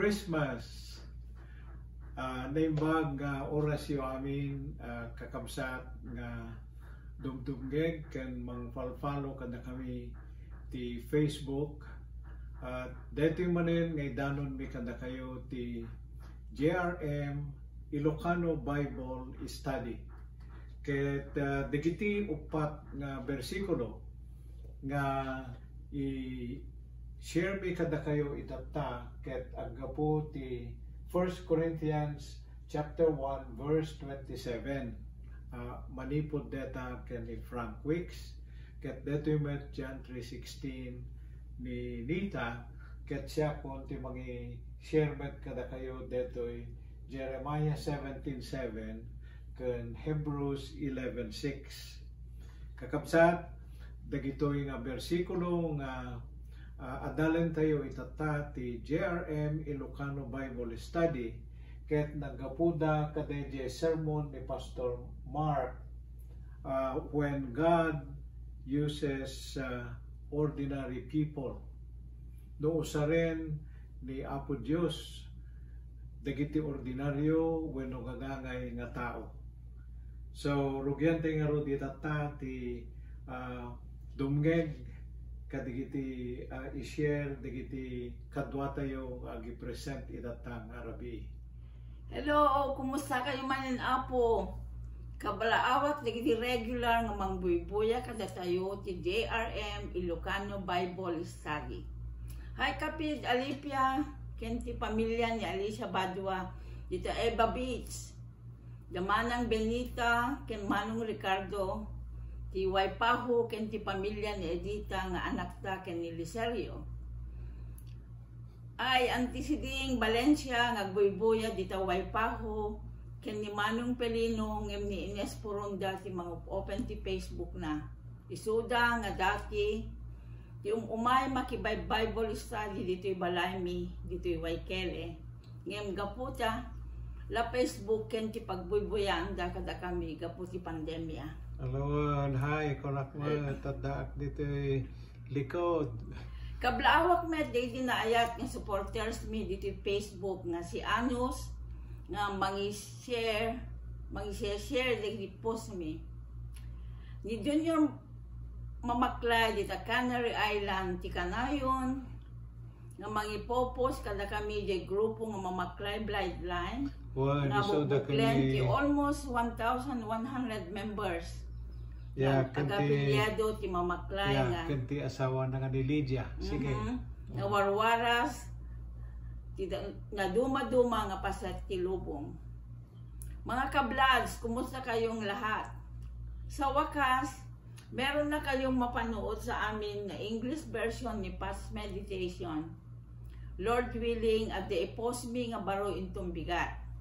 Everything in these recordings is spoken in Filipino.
Christmas. Naimbag nga oras yo amin kakabsat nga dumdumgeg kan mang-follow kada kami ti Facebook at dito manen ngay danon mi kada kayo ti JRM Ilokano Bible Study ket dagiti upat nga bersikulo nga i-share mi kada kayo itata ket aggapo ti 1 Corinthians chapter 1 verse 27. Manipod data ken ni Frank Wicks ket detoy met John 3:16 ni Nita ket siya kon ti mangi share met kada kayo detoy Jeremiah 17:7 ken Hebrews 11:6. Kakabsat dagitoy nga bersikulo nga adalan tayo itata ti JRM Ilokano Bible Study ket nagapuda kadayjay sermon ni Pastor Mark when God uses ordinary people. No usaren ni Apo Dios dagiti ordinaryo wenno gagangay nga tao. So rugyan tayo nga ro ditata ti dumgeg kadigiti i-share digiti kadwa tayo gi-present idatang Arabi. Hello, kumusta kayo manin Apo? Kabalaawat digiti regular nga mangbuybuya kada tayo ti JRM Ilokano Bible Study. Hi kapid Alipia, ken ti pamilya ni Alicia Badua dito Eva Beach. Damanang Benita ken Manong Ricardo ti Waipahu ken ti pamilya ni Edita nga anak ta ken ni Liserio. Ay antisiding Valencia nga buybuya dita Waipahu ken ni Manong Pelino ngem ni Ines Poronda ti mga open ti Facebook na. Isuda nga dati ti umay makibay Bible study dito'y Balaymi, dito'y Waikele. Ngem gaputa la Facebook ken ti pagbuybuyan da kada kami gapu ti pandemya. Alawon, hi, konak mo, tadaak dito likod. Kablaawak met, di naayat ng supporters mi dito Facebook nga si Anus, nga mangi-share, di post mi. Ni Junior Mamaklay dito Canary Island, ti Kanayon, nga mangi-popos kada kami di grupo nga Mamaklay Bloodline, nga bubuklen ti almost 1,100 members. Yeah, agapilyado ti Mamaklay nga. Kanti asawa na nga ni Lydia. Sige. Nga warwaras, nga duma-duma nga pasat ti lubong. Mga kablads, kumusta kayong lahat? Sa wakas, meron na kayong mapanood sa amin na English version ni Past Meditation. Lord willing, at i-post mi nga baro intong bigat.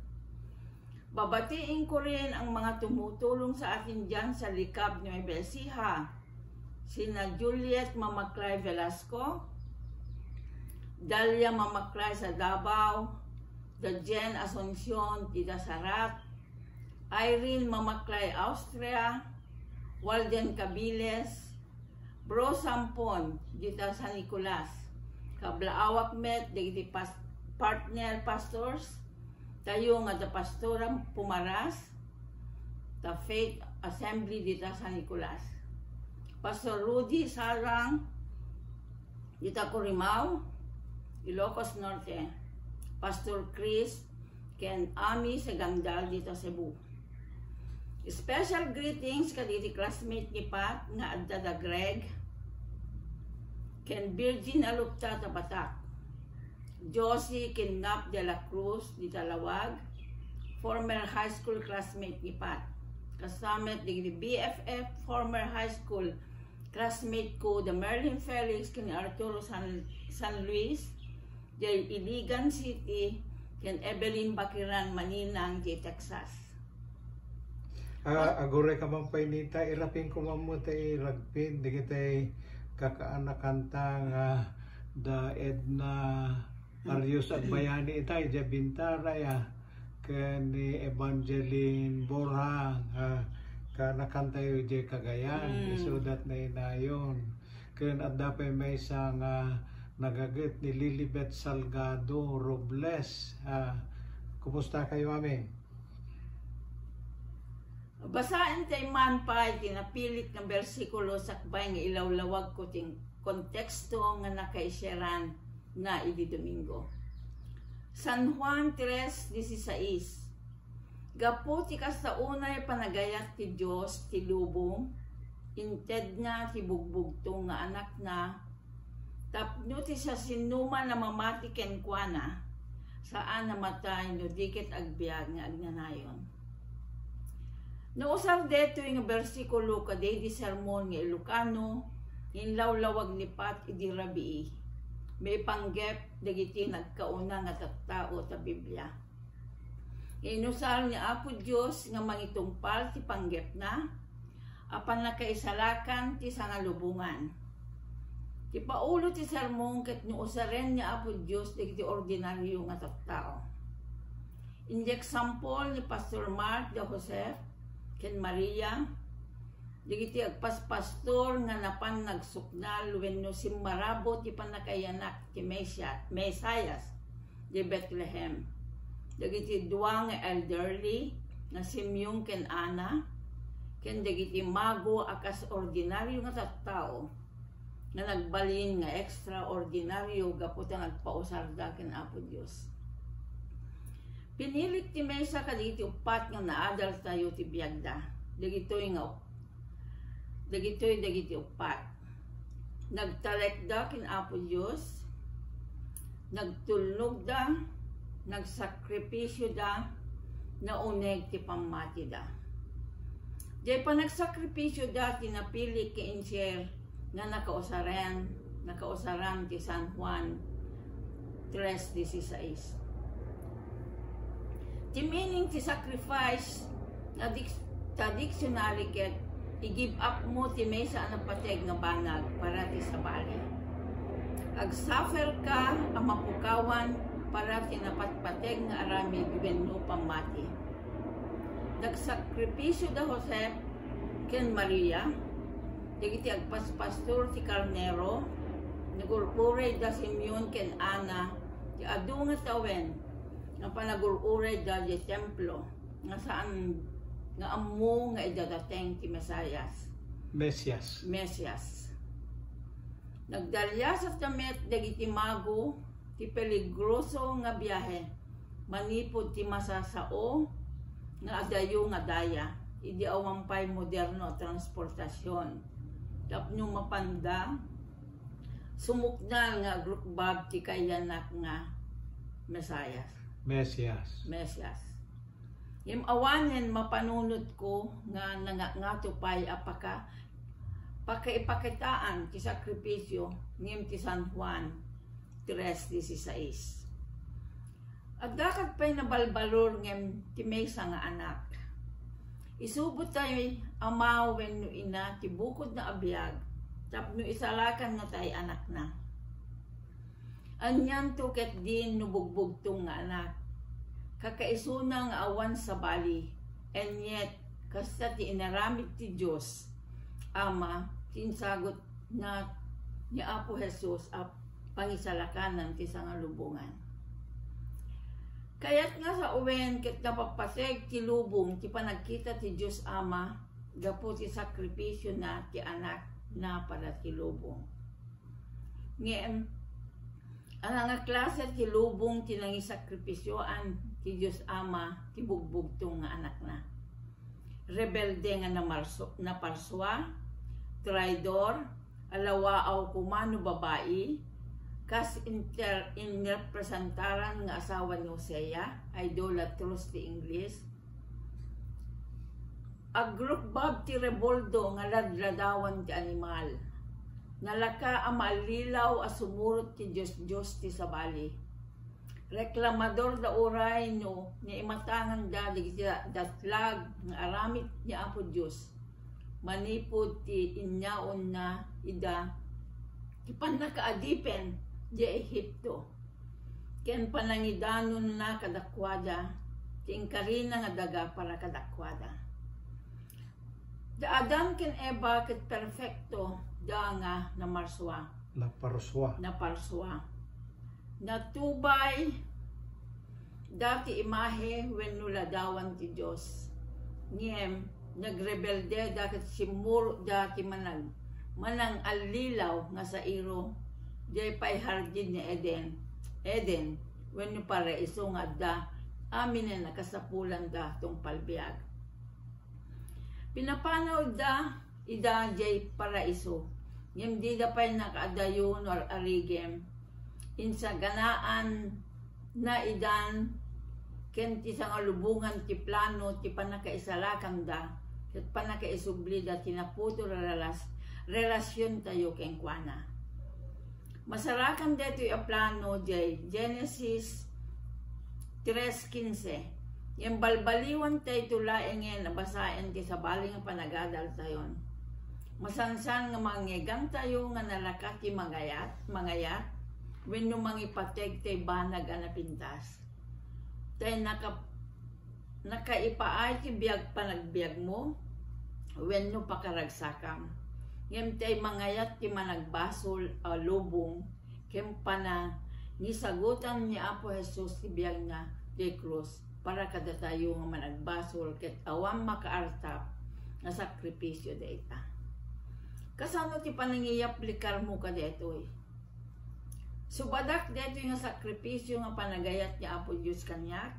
Babatiin ko rin ang mga tumutulong sa atin dyan sa likab ni Belsiha. Sina Juliet Mamaklay Velasco, Dalia Mamaklay sa Davao, Jen Asuncion Tita Sarat, Irene Mamaklay Austria, Walden Cabiles, Bro Sampon Tita San Nicolas, Kablaawak Met digiti partner pastors tayo nga da pastora Pumaras ta Faith Assembly dita San Nicolas, Pastor Rudy Sarang dita Corimao, Ilocos Norte, Pastor Chris ken Ami sa Gandal dita Cebu. Special greetings kaditi classmate ni Pat nga adda da Greg ken Virgin Alupta ta Batak, Josie Kinnap de la Cruz di Talawag, former high school classmate ni Pat. Kasamet di BFF, former high school classmate ko, the Merlin Felix, ken Arturo San Luis, di Iligan City, ken Evelyn Bakiran Maninang di Texas. Agore ka man pa Nita, irapin ko mamutay ragpin, di kitay kakaanakanta nga da Edna Arios at Bayani itay, ja Bintara ya, ni Evangeline Borang, ka nakanta yung Cagayan, so that na inayon. Kan at dapat may isang nagagit ni Lilibet Salgado Robles. Kumusta kayo, amin? Basain tayo man pa tinapilit ng bersikulo sa kabay nga ilawlawag ko ting konteksto nga nakaisyaran na idi Domingo. San Juan 3:16. Gapu ti kasaunay panagayat ti Dios ti lubong, inted nga ti bugbugto nga anak na, tapno ti sa sinuma na mamati kenkwana, saan namatay no dikit agbiag nga agnanayon. Nausar deto yung bersikulo kaday di sermon nga Ilokano, inlawlawag ni Pat idi Rabii, may panggep dagiti nagkauna nga tattao ta Biblia. Inusal niya Apo Dios nga mangitumpal ti panggep na, apan nakaisalakan ti sangalubungan. Ti paulo ti sermon ket no Usaren niya Apo Dios dagiti ordinaryo nga tattao. In the example ni Pastor Mark de Joseph ken Maria, digiti agpaspastor nga napan nagsuknal wenno simmarabo ti panakayanak ti Mesayas di Bethlehem. Dagiti dua nga elderly na Simeon ken Ana, ken dagiti mago akas ordinaryo nga tattao nga nagbalin nga extraordinaryo gapot ang nagpausarda ken Apo Dios. Pinilit ti Mesa kadagiti upat nga naadal tayo ti biagda. Dagitoy dagiti upat. Nagtalek da kin Apo Dios, nagtulnog da, nagsakripisyo da, nauneg ti pamati da. Di pa nagsakripisyo da, tinapili ki Insier na nakausaran ti San Juan 3:16. The meaning ti sacrifice na dictionary ket i-give up mo ti Mesa ang pateg nga banag para ti sabali. Ag-suffer ka ang mapukawan para ti napatpateg nga arami wenno pamati. Nagsakripisyo da Joseph ken Maria, dagiti agpaspastor ti Carnero, nagurpuray da Simeon ken Ana, ti adu nga tawen nga panagururay da di templo nga saan nga ammo nga idadateng ti Mesayas. Mesias. Nagdalya sa tamet dagiti mago ti peligroso nga biyahe, manipod ti masasao nga adayo nga daya, idi awampay moderno transportasyon. Tapno mapanda sumuknal nga grukbag ti kayanak nga Mesias. Yung awanen mapanunod ko nga nangatupay apaka pakaipakitaan ti sakripisyo ngim ti San Juan 3:16. At dakat pa'y nabalbalor ngem ti Mesa nga anak. Isubot tayo amaw wenno ina ti bukod na abiyag, tapno isalakan nga tayo anak na. Anyan to ket din nubugbog tong nga anak. Kakaisuna nga awan sa bali, and yet kasta ti inaramid ti Dios Ama tinsagot na ni Apo Jesus at pangisalakanan ti sangalubungan. Kaya't nga sa uwen ket napapaseg ti lubong ti panagkita ti Dios Ama gapu ti sakripisyo na ti anak na para ti lubong. Ngem ang nga klase ti lubong ti nangisakripisyoan ti Dios Ama ti bugbugtong nga anak na. Rebelde nga na parswa, traidor, alawaaw kumano babae, kas inrepresentaran nga asawa ni Hosea, idolatrous ti English. Agrukbab ti reboldo nga ladladawan ti animal. Nalaka ang malilaw a sumurot ti Diyos ti sabali. Reklamador da uray no ni imatangan da datlag nga aramit ni Apo Diyos. Manipod ti inyaon na ida ti panakaadipen di Ehipto. Ken panangidanon na kadakwada ti inkarina nga daga para kadakwada. Da Adam ken Eva ket perfecto da nga na marswa. na parswa. Natubay dati imahe wenno ladawan ti Dios. Ngem nagrebelde dati simuro dati manang alilaw nga sa iro di pay hardin ni Eden wenno paraiso nga da amin na nakasapulan da tong palbiag. Pinapanaw da ida jay paraiso. Ngem di da pay nakaadayon or arigem insa ganaan na idan ken ti sa lubungan ti plano ti panakaisalakang da ket panakaisubli da tinaputo relasyon tayo ken kuana. Masarakan dito yung plano jay Genesis 3:15. Yung balbaliwan tayo tulaingin nabasain ti sa baling nga panagadal tayon. Masansan nga mangyegang tayo nga nalakat ti mangayat wenno mangipateg tay banag ana pintas. Tay nakaipaay ti biag panagbiag mo wenno pakaragsakam. Ngem tay mangayat ti managbasol lubong kem pana gisagutan ni Apo Jesus ti biag na ti krus para kada tayo nga managbasol ket awam makaartap nga sakripisyo dayta. Kasano ti panangiyaplikar mo kadetoy? Subadak dito yung sakripisyo nga panagayat ni Apo Diyos kanyak,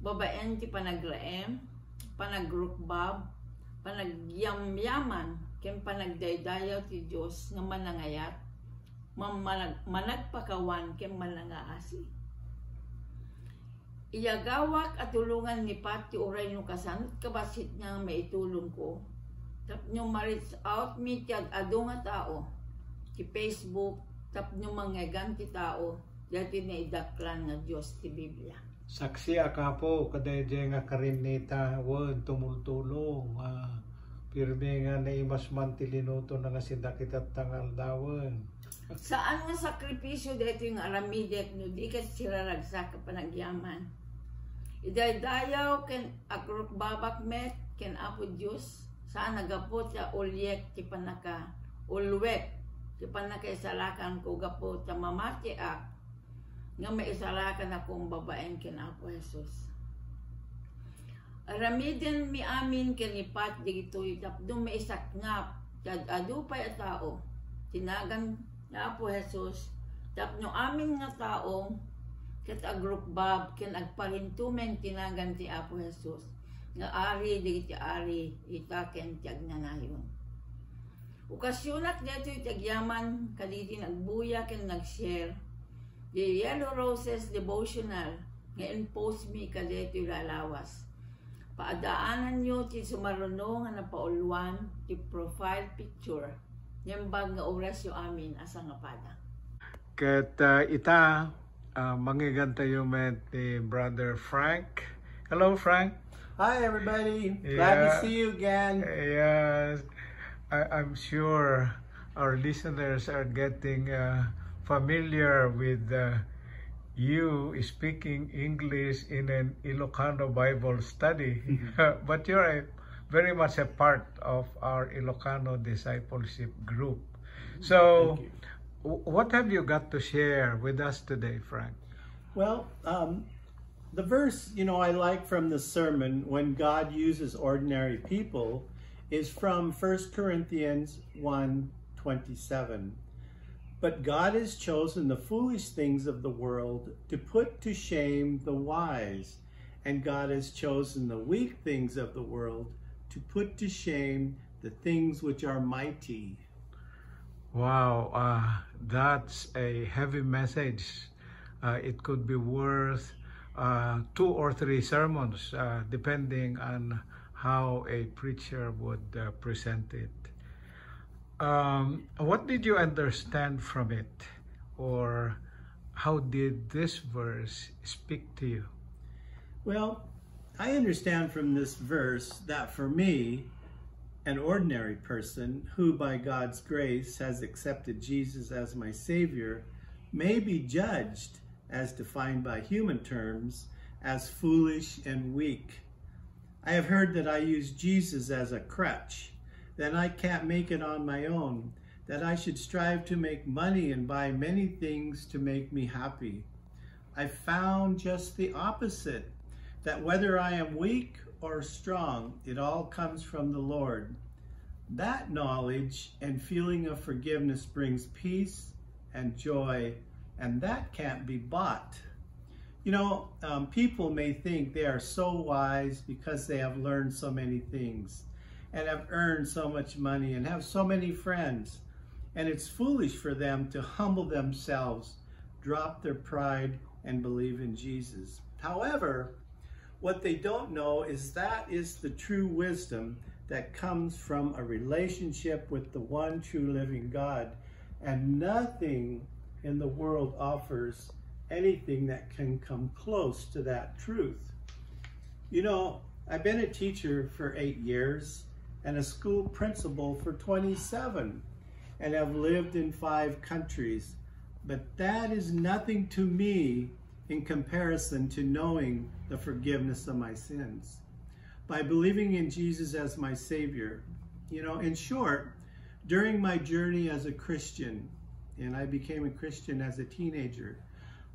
babaen ti panagraem, panagrukbab, panagyamyaman, ken panagdaydayaw ti Diyos nga manangayat, managpakawan ken manangaasi. Iyagawak at tulungan ni Pati uray no kasanot kabasit nga maitulong ko. Tapno ma-reach out mi ti adu nga tao, ti Facebook, tapno mga ganti tao dati na idaklan nga Diyos ti Biblia. Saksi akapo kaday nga karin Nita won tumultulong pirme nga naimas man ti linuto na nga sidakit at tangal dawon. Saan nga sakripisyo dito yung aramidek no di kat siraragsak ka panagyaman. Idaydayaw ken akrok babak met ken Apo Diyos saan nagapot ya ulyek ti panaka ulwek ti panakaisalakan ko gapo ta mamati ak nga maisalakan akong babaeng ken Apo Jesus. Aramiden mi amin ken ipat digitoy tapno maisakngap tad adu pay a tao tinagan na Apo Jesus tapno amin nga tao ket agrukbab ken agparintumen tinagan ti Apo Jesus nga ari digiti ari itaken ti agnanayon. Ukasyonak dito yung tagyaman kaditi nagbuya ken nag-share the Yellow Roses devotional nga in-post mi kadito yung lalawas. Paadaanan nyo ti sumarunong nga napauluan ti profile picture nyambag nga oras yung amin asa nga pada. Ket ita mangigan tayo met ni Brother Frank. Hello Frank. Hi everybody. Glad to see you again. Yes. I'm sure our listeners are getting familiar with you speaking English in an Ilokano Bible study. But you're very much a part of our Ilokano discipleship group. So, what have you got to share with us today, Frank? Well, the verse, I like from the sermon, when God uses ordinary people, is from 1 Corinthians 1:27. But God has chosen the foolish things of the world to put to shame the wise, and God has chosen the weak things of the world to put to shame the things which are mighty. Wow, that's a heavy message. It could be worth 2 or 3 sermons, depending on how a preacher would present it. What did you understand from it? Or how did this verse speak to you? Well, I understand from this verse that for me, an ordinary person who by God's grace has accepted Jesus as my Savior, may be judged, as defined by human terms, as foolish and weak. I have heard that I use Jesus as a crutch, that I can't make it on my own, that I should strive to make money and buy many things to make me happy. I found just the opposite, that whether I am weak or strong, it all comes from the Lord. That knowledge and feeling of forgiveness brings peace and joy, and that can't be bought. You know, people may think they are so wise because they have learned so many things and have earned so much money and have so many friends. And it's foolish for them to humble themselves, drop their pride, and believe in Jesus. However, what they don't know is that is the true wisdom that comes from a relationship with the one true living God. And nothing in the world offers anything that can come close to that truth. You know, I've been a teacher for 8 years and a school principal for 27 and have lived in 5 countries. But that is nothing to me in comparison to knowing the forgiveness of my sins. By believing in Jesus as my Savior, you know, in short, during my journey as a Christian, and I became a Christian as a teenager,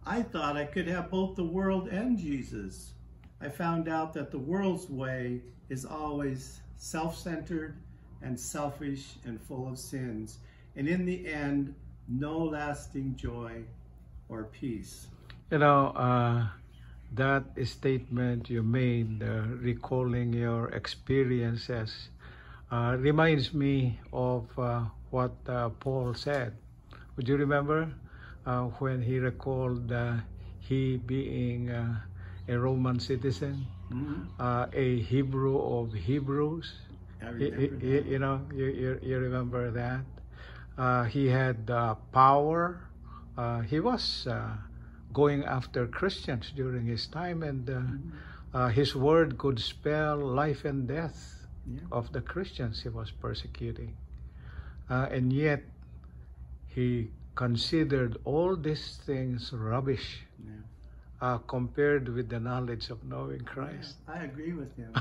I thought I could have both the world and Jesus. I found out that the world's way is always self-centered and selfish and full of sins, and in the end, no lasting joy or peace. You know, that statement you made, recalling your experiences, reminds me of what Paul said. Would you remember when he recalled he being a Roman citizen, a Hebrew of Hebrews? I remember that. You know, you remember that? He had power. He was going after Christians during his time, and his word could spell life and death of the Christians he was persecuting. And yet, he considered all these things rubbish compared with the knowledge of knowing Christ. Yeah, I agree with him.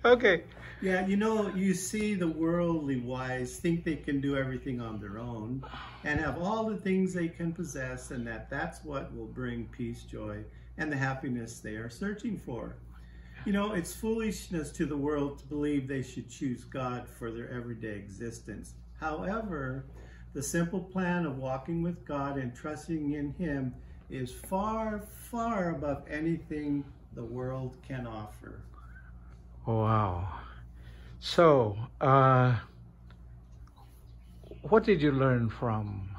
Okay. Yeah, you know, you see the worldly wise think they can do everything on their own and have all the things they can possess, and that's what will bring peace, joy, and the happiness they are searching for. You know, it's foolishness to the world to believe they should choose God for their everyday existence. However, the simple plan of walking with God and trusting in Him is far, far above anything the world can offer. Wow. So, what did you learn from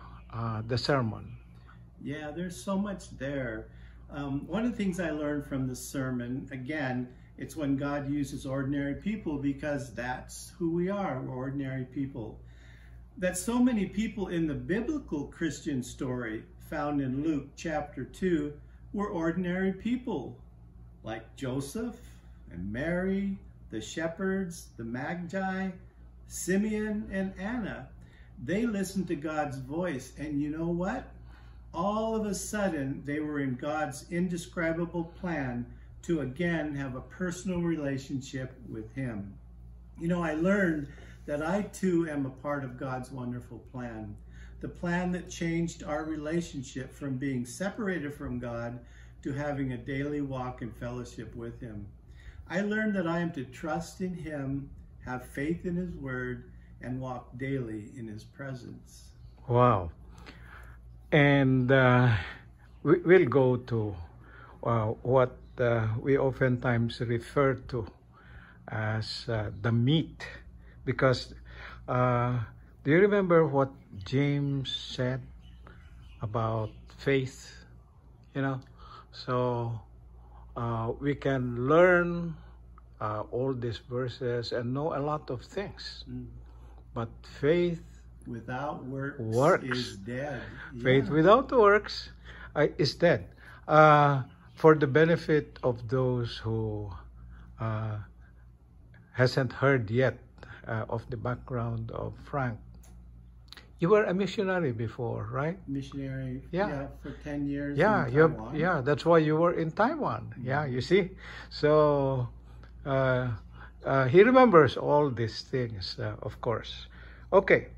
the sermon? Yeah, there's so much there. One of the things I learned from the sermon, again, it's when God uses ordinary people, because that's who we are. We're ordinary people. That so many people in the biblical Christian story found in Luke chapter 2 were ordinary people, like Joseph and Mary, the shepherds, the Magi, Simeon and Anna. They listened to God's voice, and you know what? All of a sudden, they were in God's indescribable plan to again have a personal relationship with Him. You know, I learned that I too am a part of God's wonderful plan. The plan that changed our relationship from being separated from God to having a daily walk in fellowship with Him. I learned that I am to trust in Him, have faith in His Word, and walk daily in His presence. Wow. And we'll go to what we oftentimes refer to as the meat, because do you remember what James said about faith? You know, so we can learn all these verses and know a lot of things, but faith without works is dead. Faith without works is dead. For the benefit of those who hasn't heard yet of the background of Frank, you were a missionary before, right? Missionary, yeah for 10 years. Yeah, in Taiwan. Yeah, that's why you were in Taiwan. Yeah, you see. So he remembers all these things, of course. Okay,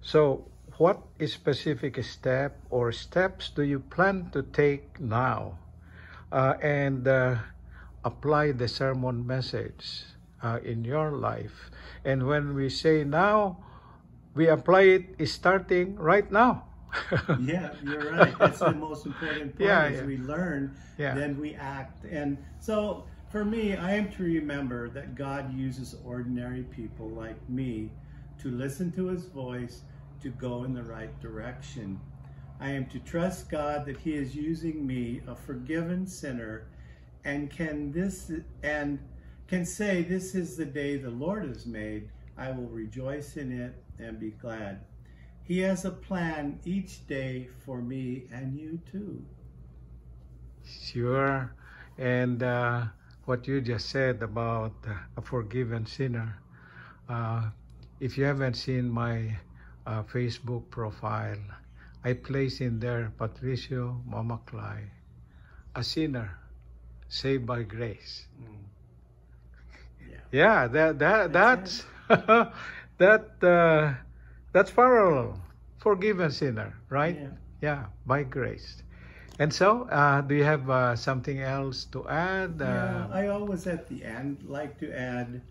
So, what specific step or steps do you plan to take now and apply the sermon message in your life? And when we say now, we apply it starting right now. Yeah, you're right. That's the most important part. Yeah, is yeah. we learn, Yeah. then we act. And so for me, I am to remember that God uses ordinary people like me to listen to his voice, to go in the right direction. I am to trust God that he is using me, a forgiven sinner, and can say, this is the day the Lord has made. I will rejoice in it and be glad. He has a plan each day for me and you too. Sure. And what you just said about a forgiven sinner, if you haven't seen my Facebook profile, I place in there Patricio Mamaklay, a sinner saved by grace. Yeah, that's that's parallel. Forgiven sinner, right? Yeah, by grace. And so, do you have something else to add? Yeah, I always at the end like to add,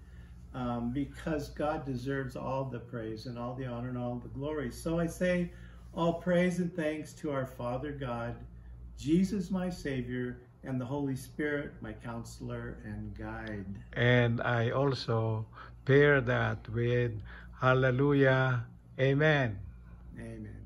because God deserves all the praise and all the honor and all the glory. So I say, all praise and thanks to our Father God, Jesus my Savior, and the Holy Spirit, my counselor and guide. And I also pair that with Hallelujah, Amen. Amen.